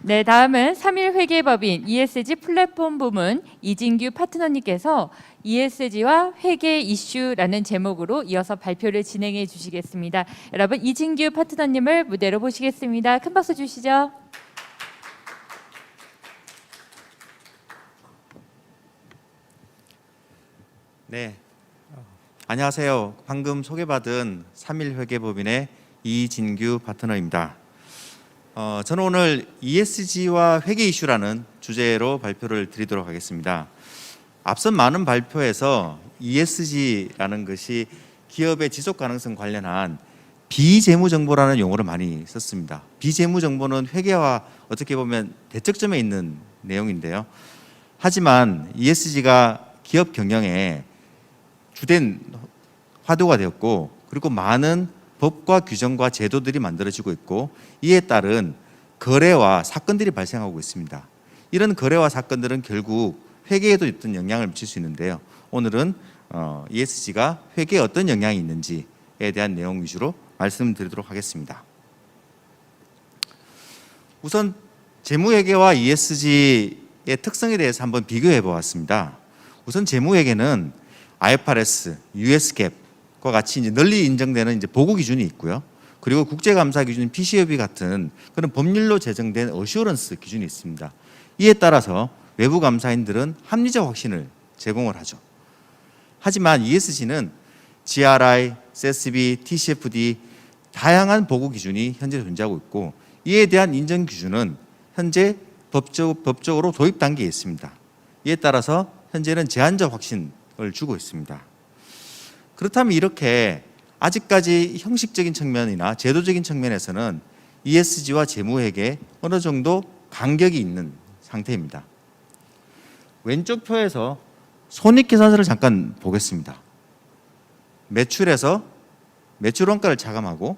네, 다음은 3일 회계법인 ESG 플랫폼 부문 이진규 파트너님께서 ESG와 회계 이슈라는 제목으로 이어서 발표를 진행해 주시겠습니다. 여러분, 이진규 파트너님을 무대로 모시겠습니다. 큰 박수 주시죠. 네, 안녕하세요. 방금 소개받은 3일 회계법인의 이진규 파트너입니다. 저는 오늘 ESG와 회계 이슈라는 주제로 발표를 드리도록 하겠습니다. 앞선 많은 발표에서 ESG라는 것이 기업의 지속 가능성 관련한 비재무 정보라는 용어를 많이 썼습니다. 비재무 정보는 회계와 어떻게 보면 대척점에 있는 내용인데요. 하지만 ESG가 기업 경영에 주된 화두가 되었고, 그리고 많은 법과 규정과 제도들이 만들어지고 있고, 이에 따른 거래와 사건들이 발생하고 있습니다. 이런 거래와 사건들은 결국 회계에도 어떤 영향을 미칠 수 있는데요. 오늘은 ESG가 회계에 어떤 영향이 있는지에 대한 내용 위주로 말씀드리도록 하겠습니다. 우선 재무회계와 ESG의 특성에 대해서 한번 비교해 보았습니다. 우선 재무회계는 IFRS, US 갭과 같이 이제 널리 인정되는 이제 보고 기준이 있고요. 그리고 국제감사 기준 PCAOB 같은 그런 법률로 제정된 어슈어런스 기준이 있습니다. 이에 따라서 외부 감사인들은 합리적 확신을 제공을 하죠. 하지만 ESG는 GRI, SASB, TCFD 다양한 보고 기준이 현재 존재하고 있고, 이에 대한 인정 기준은 현재 법적으로 도입 단계에 있습니다. 이에 따라서 현재는 제한적 확신을 주고 있습니다. 그렇다면 이렇게 아직까지 형식적인 측면이나 제도적인 측면에서는 ESG와 재무회계에 어느 정도 간격이 있는 상태입니다. 왼쪽 표에서 손익계산서를 잠깐 보겠습니다. 매출에서 매출원가를 차감하고,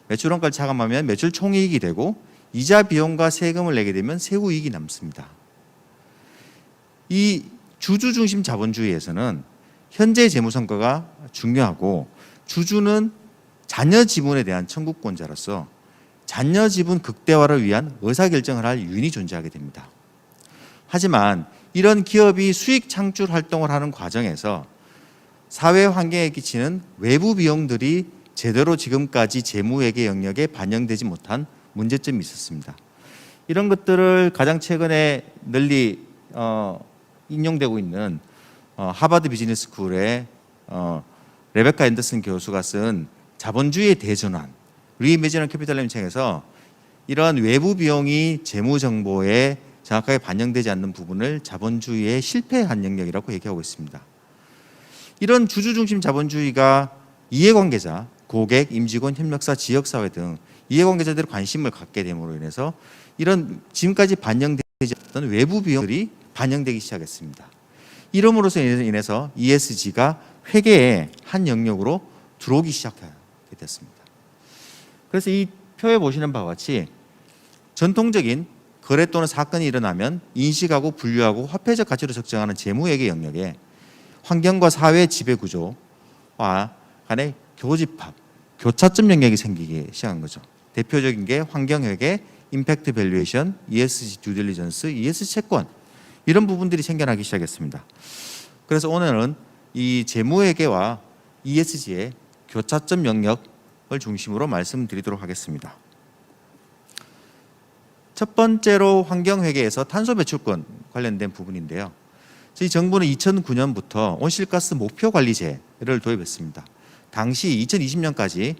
매출원가를 차감하면 매출 총이익이 되고, 이자 비용과 세금을 내게 되면 세후이익이 남습니다. 이 주주중심 자본주의에서는 현재 재무성과가 중요하고, 주주는 잔여 지분에 대한 청구권자로서 잔여 지분 극대화를 위한 의사결정을 할 유인이 존재하게 됩니다. 하지만 이런 기업이 수익 창출 활동을 하는 과정에서 사회 환경에 끼치는 외부 비용들이 제대로 지금까지 재무회계 영역에 반영되지 못한 문제점이 있었습니다. 이런 것들을 가장 최근에 널리 인용되고 있는 하버드 비즈니스 스쿨의 레베카 앤더슨 교수가 쓴 자본주의의 대전환, 리이매지넌 캐피탈리즘 책에서 이러한 외부 비용이 재무 정보에 정확하게 반영되지 않는 부분을 자본주의의 실패한 영역이라고 얘기하고 있습니다. 이런 주주 중심 자본주의가 이해관계자, 고객, 임직원, 협력사, 지역사회 등 이해관계자들의 관심을 갖게 됨으로 인해서 이런 지금까지 반영되지 않았던 외부 비용들이 반영되기 시작했습니다. 이름으로써 인해서 ESG가 회계의 한 영역으로 들어오기 시작하게 됐습니다. 그래서 이 표에 보시는 바와 같이 전통적인 거래 또는 사건이 일어나면 인식하고 분류하고 화폐적 가치로 적정하는 재무회계 영역에 환경과 사회 지배구조와 간의 교집합, 교차점 영역이 생기기 시작한 거죠. 대표적인 게 환경회계, 임팩트 밸류에이션, ESG 듀딜리전스, ESG 채권, 이런 부분들이 생겨나기 시작했습니다. 그래서 오늘은 이 재무회계와 ESG의 교차점 영역을 중심으로 말씀드리도록 하겠습니다. 첫 번째로 환경회계에서 탄소 배출권 관련된 부분인데요. 저희 정부는 2009년부터 온실가스 목표관리제를 도입했습니다. 당시 2020년까지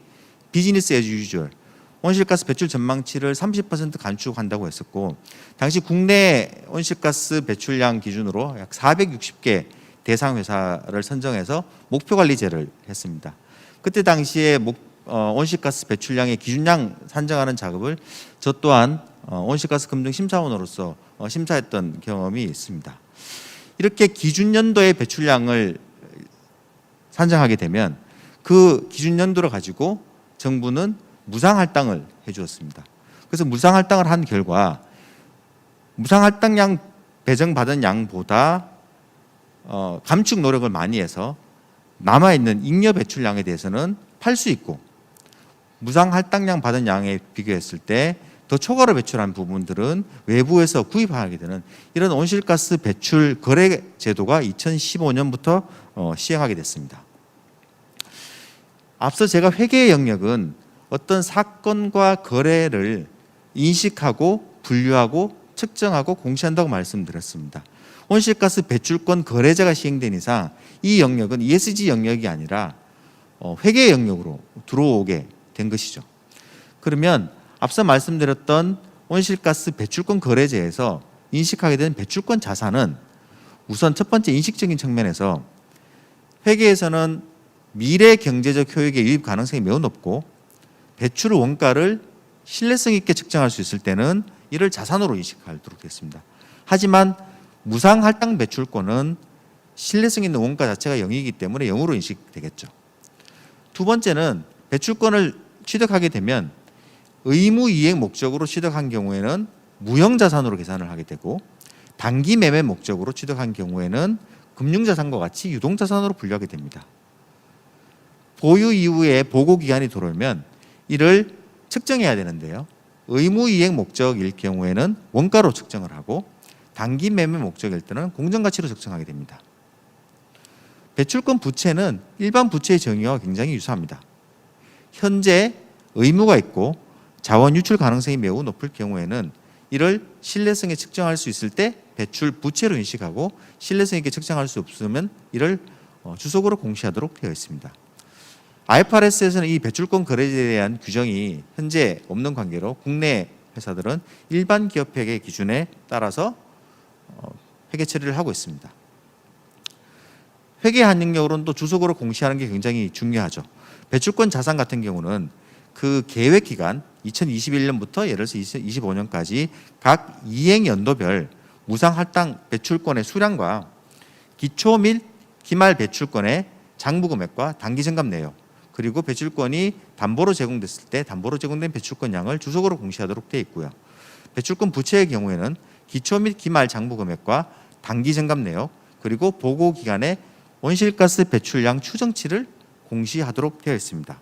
비즈니스 애즈 유주얼, 온실가스 배출 전망치를 30% 감축한다고 했었고, 당시 국내 온실가스 배출량 기준으로 약 460개 대상 회사를 선정해서 목표관리제를 했습니다. 그때 당시에 온실가스 배출량의 기준량 산정하는 작업을 저 또한 온실가스 검증 심사원으로서 심사했던 경험이 있습니다. 이렇게 기준 연도의 배출량을 산정하게 되면 그 기준 연도를 가지고 정부는 무상할당을 해주었습니다. 그래서 무상할당을 한 결과 무상할당량 배정받은 양보다 감축 노력을 많이 해서 남아있는 잉여 배출량에 대해서는 팔 수 있고, 무상 할당량 받은 양에 비교했을 때 더 초과로 배출한 부분들은 외부에서 구입하게 되는 이런 온실가스 배출 거래 제도가 2015년부터 시행하게 됐습니다. 앞서 제가 회계의 영역은 어떤 사건과 거래를 인식하고 분류하고 측정하고 공시한다고 말씀드렸습니다. 온실가스 배출권 거래제가 시행된 이상 이 영역은 ESG 영역이 아니라 회계 영역으로 들어오게 된 것이죠. 그러면 앞서 말씀드렸던 온실가스 배출권 거래제에서 인식하게 된 배출권 자산은 우선 첫 번째 인식적인 측면에서 회계에서는 미래 경제적 효익의 유입 가능성이 매우 높고 배출 원가를 신뢰성 있게 측정할 수 있을 때는 이를 자산으로 인식하도록 됐습니다. 하지만 무상 할당 배출권은 신뢰성 있는 원가 자체가 0이기 때문에 0으로 인식되겠죠. 두 번째는 배출권을 취득하게 되면 의무 이행 목적으로 취득한 경우에는 무형 자산으로 계산을 하게 되고 단기 매매 목적으로 취득한 경우에는 금융 자산과 같이 유동 자산으로 분류하게 됩니다. 보유 이후에 보고 기간이 들어오면 이를 측정해야 되는데요. 의무 이행 목적일 경우에는 원가로 측정을 하고 단기 매매 목적일 때는 공정가치로 측정하게 됩니다. 배출권 부채는 일반 부채의 정의와 굉장히 유사합니다. 현재 의무가 있고 자원 유출 가능성이 매우 높을 경우에는 이를 신뢰성에 측정할 수 있을 때 배출 부채로 인식하고 신뢰성 있게 측정할 수 없으면 이를 주석으로 공시하도록 되어 있습니다. IFRS에서는 이 배출권 거래제에 대한 규정이 현재 없는 관계로 국내 회사들은 일반 기업회계 기준에 따라서 회계 처리를 하고 있습니다. 회계 한영역으로는 또 주석으로 공시하는 게 굉장히 중요하죠. 배출권 자산 같은 경우는 그 계획 기간 2021년부터 예를 들어서 2025년까지 각 이행 연도별 무상 할당 배출권의 수량과 기초 및 기말 배출권의 장부 금액과 단기 정감 내역 그리고 배출권이 담보로 제공됐을 때 담보로 제공된 배출권 양을 주석으로 공시하도록 되어 있고요. 배출권 부채의 경우에는 기초 및 기말 장부 금액과 단기 정감 내역 그리고 보고 기간의 온실가스 배출량 추정치를 공시하도록 되어 있습니다.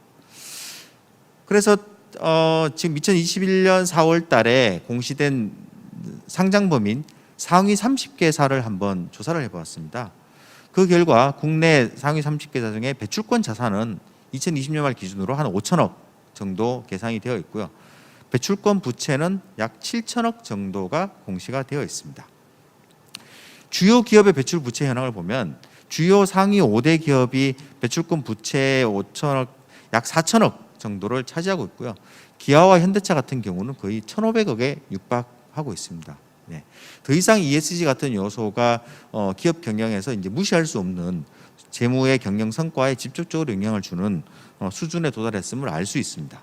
그래서 지금 2021년 4월 달에 공시된 상장범인 상위 30개사를 한번 조사를 해보았습니다. 그 결과 국내 상위 30개사 중에 배출권 자산은 2020년 말 기준으로 한 5천억 정도 계산이 되어 있고요. 배출권 부채는 약 7천억 정도가 공시가 되어 있습니다. 주요 기업의 배출 부채 현황을 보면 주요 상위 5대 기업이 배출권 부채 5천억, 약 4천억 정도를 차지하고 있고요. 기아와 현대차 같은 경우는 거의 1,500억에 육박하고 있습니다. 네. 더 이상 ESG 같은 요소가 기업 경영에서 이제 무시할 수 없는 재무의 경영 성과에 직접적으로 영향을 주는 수준에 도달했음을 알 수 있습니다.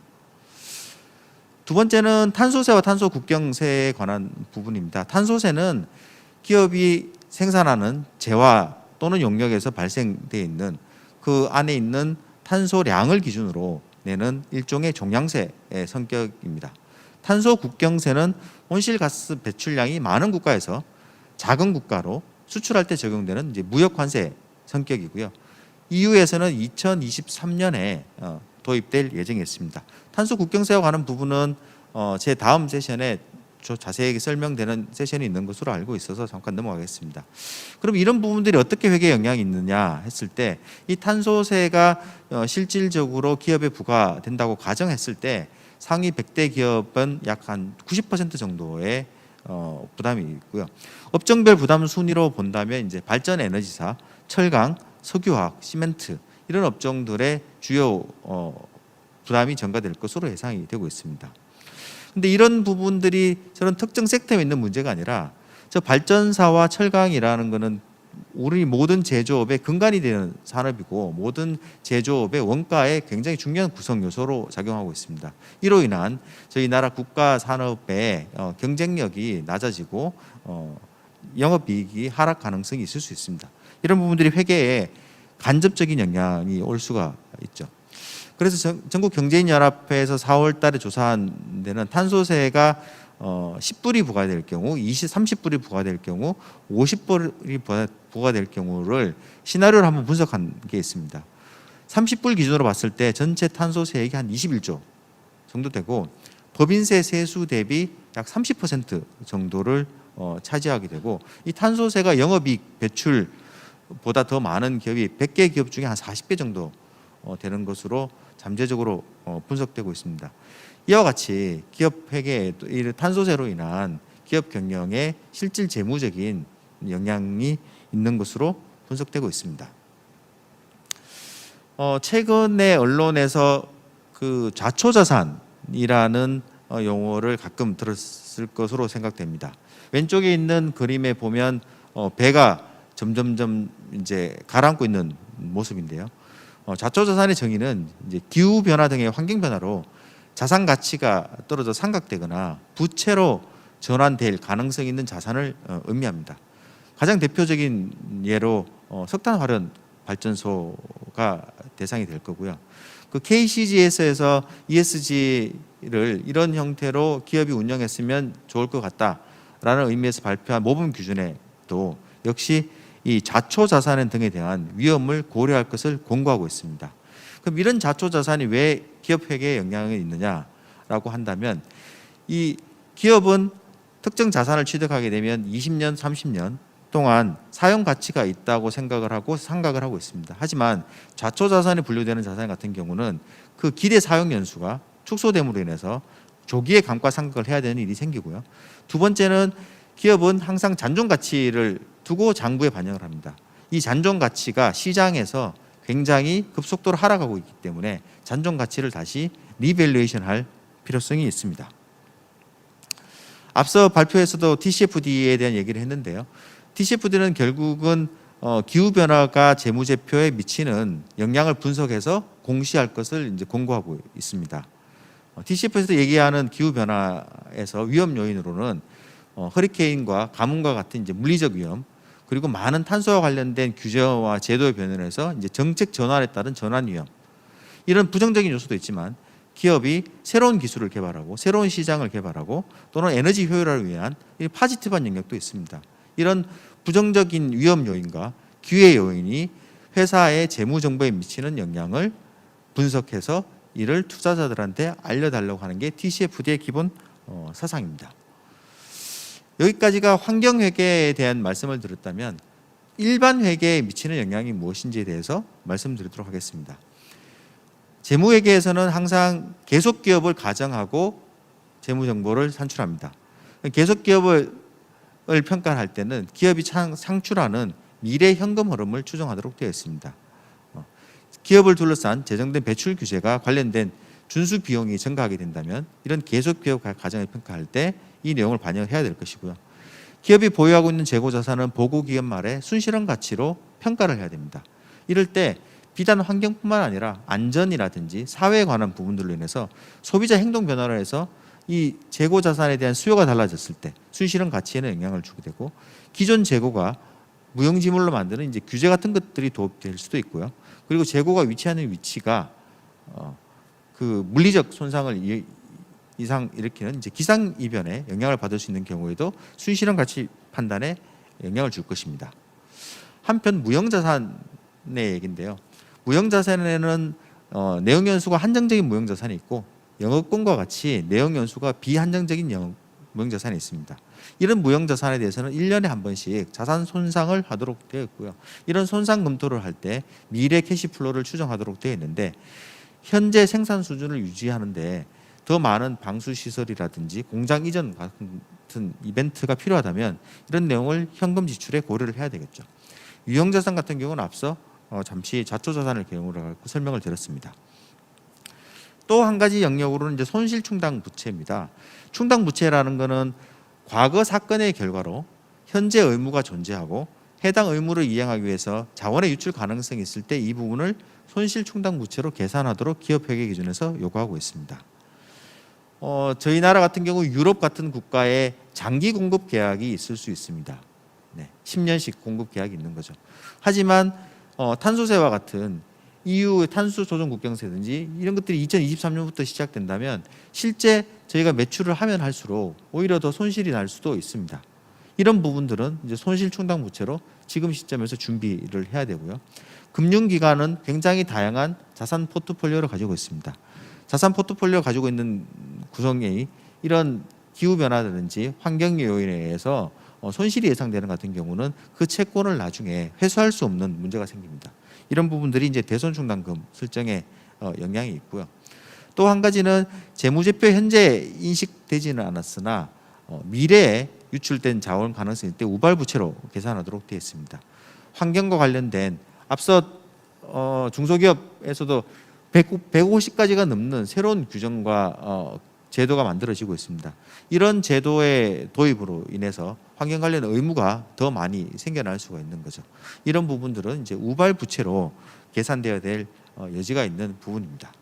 두 번째는 탄소세와 탄소 국경세에 관한 부분입니다. 탄소세는 기업이 생산하는 재화 또는 용역에서 발생되어 있는 그 안에 있는 탄소량을 기준으로 내는 일종의 종량세의 성격입니다. 탄소 국경세는 온실가스 배출량이 많은 국가에서 작은 국가로 수출할 때 적용되는 이제 무역 관세 성격이고요. EU에서는 2023년에 도입될 예정이었습니다. 탄소 국경세와 관한 부분은 제 다음 세션에 자세하게 설명되는 세션이 있는 것으로 알고 있어서 잠깐 넘어가겠습니다. 그럼 이런 부분들이 어떻게 회계에 영향이 있느냐 했을 때 이 탄소세가 실질적으로 기업에 부과된다고 가정했을 때 상위 100대 기업은 약 한 90% 정도의 부담이 있고요. 업종별 부담 순위로 본다면 이제 발전 에너지사, 철강, 석유화학, 시멘트 이런 업종들의 주요 부담이 증가될 것으로 예상이 되고 있습니다. 근데 이런 부분들이 저런 특정 섹터에 있는 문제가 아니라 저 발전사와 철강이라는 것은 우리 모든 제조업의 근간이 되는 산업이고 모든 제조업의 원가에 굉장히 중요한 구성 요소로 작용하고 있습니다. 이로 인한 저희 나라 국가 산업의 경쟁력이 낮아지고 영업이익이 하락 가능성이 있을 수 있습니다. 이런 부분들이 회계에 간접적인 영향이 올 수가 있죠. 그래서 전국경제인연합회에서 4월 달에 조사한 데는 탄소세가 10불이 부과될 경우, 30불이 부과될 경우, 50불이 부과될 경우를 시나리오를 한번 분석한 게 있습니다. 30불 기준으로 봤을 때 전체 탄소세액이 한 21조 정도 되고 법인세 세수 대비 약 30% 정도를 차지하게 되고, 이 탄소세가 영업이익 배출보다 더 많은 기업이 100개 기업 중에 한 40개 정도 되는 것으로 잠재적으로 분석되고 있습니다. 이와 같이 기업 회계에 이 탄소세로 인한 기업 경영에 실질 재무적인 영향이 있는 것으로 분석되고 있습니다. 최근에 언론에서 그 좌초자산이라는 용어를 가끔 들었을 것으로 생각됩니다. 왼쪽에 있는 그림에 보면 배가 점점점 이제 가라앉고 있는 모습인데요. 좌초자산의 정의는 이제 기후 변화 등의 환경 변화로 자산 가치가 떨어져 삼각되거나 부채로 전환될 가능성이 있는 자산을 의미합니다. 가장 대표적인 예로 석탄 활연 발전소가 대상이 될 거고요. 그 KCGS에서 ESG를 이런 형태로 기업이 운영했으면 좋을 것 같다라는 의미에서 발표한 모범 규준에도 역시 이 좌초 자산 등에 대한 위험을 고려할 것을 권고하고 있습니다. 그럼 이런 좌초 자산이 왜 기업 회계에 영향이 있느냐라고 한다면, 이 기업은 특정 자산을 취득하게 되면 20년, 30년 동안 사용 가치가 있다고 생각을 하고 있습니다. 하지만 좌초 자산에 분류되는 자산 같은 경우는 그 기대 사용 연수가 축소됨으로 인해서 조기에 감가상각을 해야 되는 일이 생기고요. 두 번째는 기업은 항상 잔존 가치를 두고 장부에 반영을 합니다. 이 잔존 가치가 시장에서 굉장히 급속도로 하락하고 있기 때문에 잔존 가치를 다시 리밸류에이션 할 필요성이 있습니다. 앞서 발표에서도 TCFD에 대한 얘기를 했는데요. TCFD는 결국은 기후변화가 재무제표에 미치는 영향을 분석해서 공시할 것을 이제 권고하고 있습니다. TCF에서 얘기하는 기후변화에서 위험 요인으로는 허리케인과 가뭄과 같은 이제 물리적 위험, 그리고 많은 탄소와 관련된 규제와 제도의 변화에서 이제 정책 전환에 따른 전환 위험, 이런 부정적인 요소도 있지만 기업이 새로운 기술을 개발하고 새로운 시장을 개발하고 또는 에너지 효율화를 위한 파지티브한 영역도 있습니다. 이런 부정적인 위험 요인과 기회 요인이 회사의 재무 정보에 미치는 영향을 분석해서 이를 투자자들한테 알려달라고 하는 게 TCFD의 기본 사상입니다. 여기까지가 환경 회계에 대한 말씀을 드렸다면, 일반 회계에 미치는 영향이 무엇인지에 대해서 말씀드리도록 하겠습니다. 재무회계에서는 항상 계속 기업을 가정하고 재무 정보를 산출합니다. 계속 기업을 평가할 때는 기업이 상출하는 미래 현금 흐름을 추정하도록 되어 있습니다. 기업을 둘러싼 제정된 배출 규제가 관련된 준수 비용이 증가하게 된다면 이런 계속 기업 가정을 평가할 때 이 내용을 반영해야 될 것이고요. 기업이 보유하고 있는 재고 자산은 보고 기업 말에 순실현 가치로 평가를 해야 됩니다. 이럴 때 비단 환경뿐만 아니라 안전이라든지 사회에 관한 부분들로 인해서 소비자 행동 변화로 해서 이 재고 자산에 대한 수요가 달라졌을 때 순실현 가치에는 영향을 주게 되고, 기존 재고가 무용지물로 만드는 이제 규제 같은 것들이 도입될 수도 있고요. 그리고 재고가 위치하는 위치가 그 물리적 손상을 이상 일으키는 이제 기상 이변에 영향을 받을 수 있는 경우에도 순실현 가치 판단에 영향을 줄 것입니다. 한편 무형자산의 얘기인데요. 무형자산에는 내용연수가 한정적인 무형자산이 있고 영업권과 같이 내용연수가 비한정적인 무형자산이 있습니다. 이런 무형자산에 대해서는 1년에 한 번씩 자산 손상을 하도록 되어 있고요. 이런 손상 검토를 할 때 미래 캐시플로우를 추정하도록 되어 있는데, 현재 생산 수준을 유지하는데 더 많은 방수시설이라든지 공장 이전 같은 이벤트가 필요하다면 이런 내용을 현금 지출에 고려를 해야 되겠죠. 유형자산 같은 경우는 앞서 잠시 좌초자산을 경우로 갖고 설명을 드렸습니다. 또 한 가지 영역으로는 이제 손실충당 부채입니다. 충당 부채라는 것은 과거 사건의 결과로 현재 의무가 존재하고 해당 의무를 이행하기 위해서 자원의 유출 가능성이 있을 때 이 부분을 손실충당 부채로 계산하도록 기업회계 기준에서 요구하고 있습니다. 저희 나라 같은 경우 유럽 같은 국가에 장기 공급 계약이 있을 수 있습니다. 10년씩 공급 계약이 있는 거죠. 하지만 탄소세와 같은 EU 탄소 조정 국경세든지 이런 것들이 2023년부터 시작된다면 실제 저희가 매출을 하면 할수록 오히려 더 손실이 날 수도 있습니다. 이런 부분들은 이제 손실 충당 부채로 지금 시점에서 준비를 해야 되고요. 금융기관은 굉장히 다양한 자산 포트폴리오를 가지고 있습니다. 자산 포트폴리오 가지고 있는 구성이 이런 기후 변화라든지 환경 요인에 의해서 손실이 예상되는 같은 경우는 그 채권을 나중에 회수할 수 없는 문제가 생깁니다. 이런 부분들이 이제 대손충당금 설정에 영향이 있고요. 또 한 가지는 재무제표 현재 인식되지는 않았으나 미래에 유출된 자원 가능성일 때 우발부채로 계산하도록 되어 있습니다. 환경과 관련된 앞서 중소기업에서도 150가지가 넘는 새로운 규정과 제도가 만들어지고 있습니다. 이런 제도의 도입으로 인해서 환경 관련 의무가 더 많이 생겨날 수가 있는 거죠. 이런 부분들은 이제 우발 부채로 계산되어야 될 여지가 있는 부분입니다.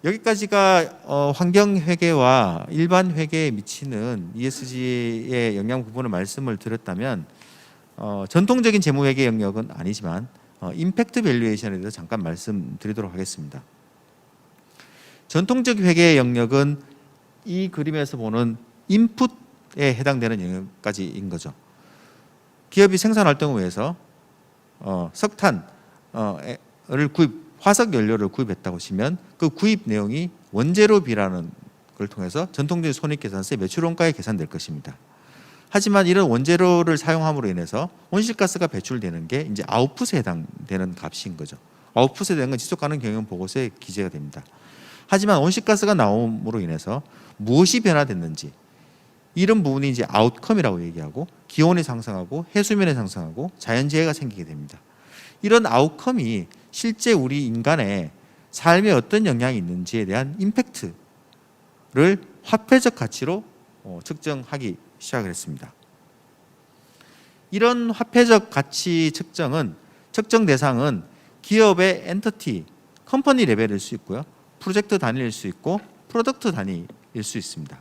여기까지가 환경 회계와 일반 회계에 미치는 ESG의 영향 부분을 말씀을 드렸다면 전통적인 재무 회계 영역은 아니지만 임팩트 밸류에이션에 대해서 잠깐 말씀드리도록 하겠습니다. 전통적 회계 영역은 이 그림에서 보는 인풋에 해당되는 영역까지인 거죠. 기업이 생산 활동을 위해서 석탄을 화석 연료를 구입했다고 치면 그 구입 내용이 원재료비라는 걸 통해서 전통적인 손익계산서의 매출원가에 계산될 것입니다. 하지만 이런 원재료를 사용함으로 인해서 온실가스가 배출되는 게 이제 아웃풋에 해당되는 값인 거죠. 아웃풋에 대한 건 지속가능 경영 보고서에 기재가 됩니다. 하지만 온실가스가 나옴으로 인해서 무엇이 변화됐는지 이런 부분이 이제 아웃컴이라고 얘기하고 기온이 상승하고 해수면이 상승하고 자연재해가 생기게 됩니다. 이런 아웃컴이 실제 우리 인간의 삶에 어떤 영향이 있는지에 대한 임팩트를 화폐적 가치로 측정하기 시작을 했습니다. 이런 화폐적 가치 측정 대상은 기업의 엔터티, 컴퍼니 레벨일 수 있고요. 프로젝트 단위일 수 있고 프로덕트 단위일 수 있습니다.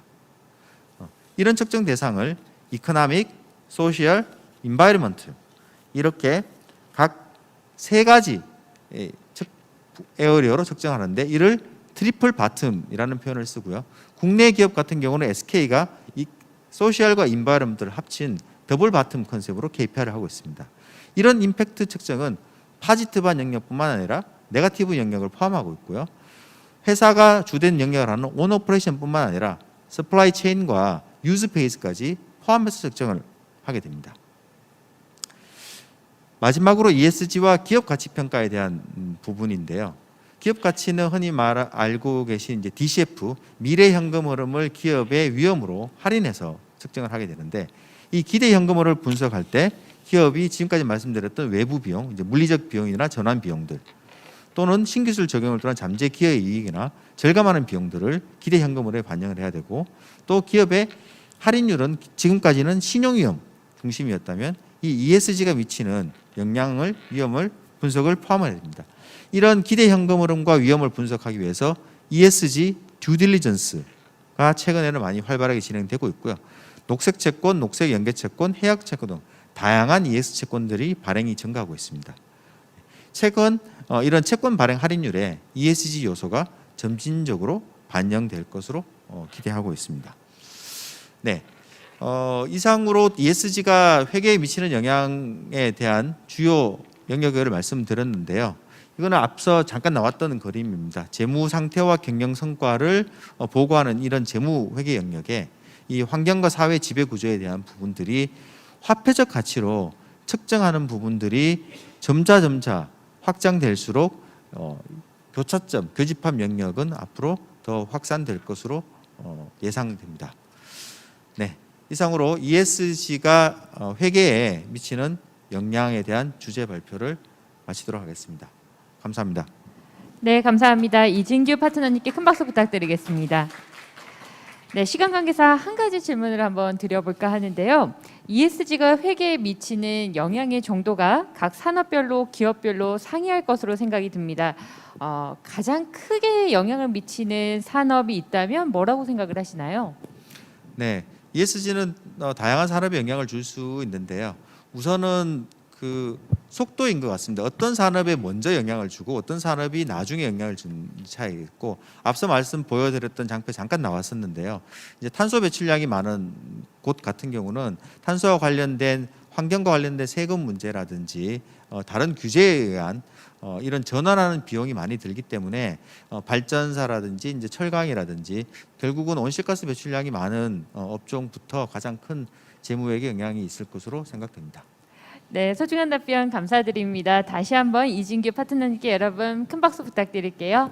이런 측정 대상을 이코노믹, 소셜, 인바이러먼트 이렇게 각 세 가지 에어리어로 측정하는데 이를 트리플 바텀이라는 표현을 쓰고요. 국내 기업 같은 경우는 SK가 이 소셜과 인바이러먼트를 합친 더블 바텀 컨셉으로 KPI를 하고 있습니다. 이런 임팩트 측정은 파지티브한 영역뿐만 아니라 네거티브 영역을 포함하고 있고요. 회사가 주된 영역을 하는 온 오퍼레이션뿐만 아니라 서플라이 체인과 유즈 페이스까지 포함해서 측정을 하게 됩니다. 마지막으로 ESG와 기업 가치 평가에 대한 부분인데요. 기업 가치는 흔히 알고 계신 이제 DCF, 미래 현금 흐름을 기업의 위험으로 할인해서 측정을 하게 되는데 이 기대 현금 흐름을 분석할 때 기업이 지금까지 말씀드렸던 외부 비용, 이제 물리적 비용이나 전환 비용들 또는 신기술 적용을 통한 잠재 기업의 이익이나 절감하는 비용들을 기대 현금 흐름에 반영을 해야 되고 또 기업의 할인율은 지금까지는 신용위험 중심이었다면 이 ESG가 미치는 영향을, 위험을 분석을 포함해야 됩니다. 이런 기대 현금 흐름과 위험을 분석하기 위해서 ESG 듀 딜리전스가 최근에는 많이 활발하게 진행되고 있고요. 녹색 채권, 녹색 연계 채권, 해약 채권 등 다양한 ESG 채권들이 발행이 증가하고 있습니다. 최근 이런 채권 발행 할인율에 ESG 요소가 점진적으로 반영될 것으로 기대하고 있습니다. 네. 이상으로 ESG가 회계에 미치는 영향에 대한 주요 영역을 말씀드렸는데요. 이거는 앞서 잠깐 나왔던 그림입니다. 재무 상태와 경영 성과를 보고하는 이런 재무 회계 영역에 이 환경과 사회 지배 구조에 대한 부분들이 화폐적 가치로 측정하는 부분들이 점차 확장될수록 교차점, 교집합 영역은 앞으로 더 확산될 것으로 예상됩니다. 네. 이상으로 ESG가 회계에 미치는 영향에 대한 주제 발표를 마치도록 하겠습니다. 감사합니다. 네, 감사합니다. 이진규 파트너님께 큰 박수 부탁드리겠습니다. 네, 시간 관계상 한 가지 질문을 한번 드려볼까 하는데요. ESG가 회계에 미치는 영향의 정도가 각 산업별로 기업별로 상이할 것으로 생각이 듭니다. 가장 크게 영향을 미치는 산업이 있다면 뭐라고 생각을 하시나요? 네, ESG는 다양한 산업에 영향을 줄 수 있는데요. 우선은 그 속도인 것 같습니다. 어떤 산업에 먼저 영향을 주고 어떤 산업이 나중에 영향을 주는 차이가 있고 앞서 말씀 보여드렸던 장표 잠깐 나왔었는데요. 이제 탄소 배출량이 많은 곳 같은 경우는 탄소와 관련된 환경과 관련된 세금 문제라든지 다른 규제에 의한 이런 전환하는 비용이 많이 들기 때문에 발전사라든지 이제 철강이라든지 결국은 온실가스 배출량이 많은 업종부터 가장 큰 재무액에 영향이 있을 것으로 생각됩니다. 네, 소중한 답변 감사드립니다. 다시 한번 이진규 파트너님께 여러분 큰 박수 부탁드릴게요.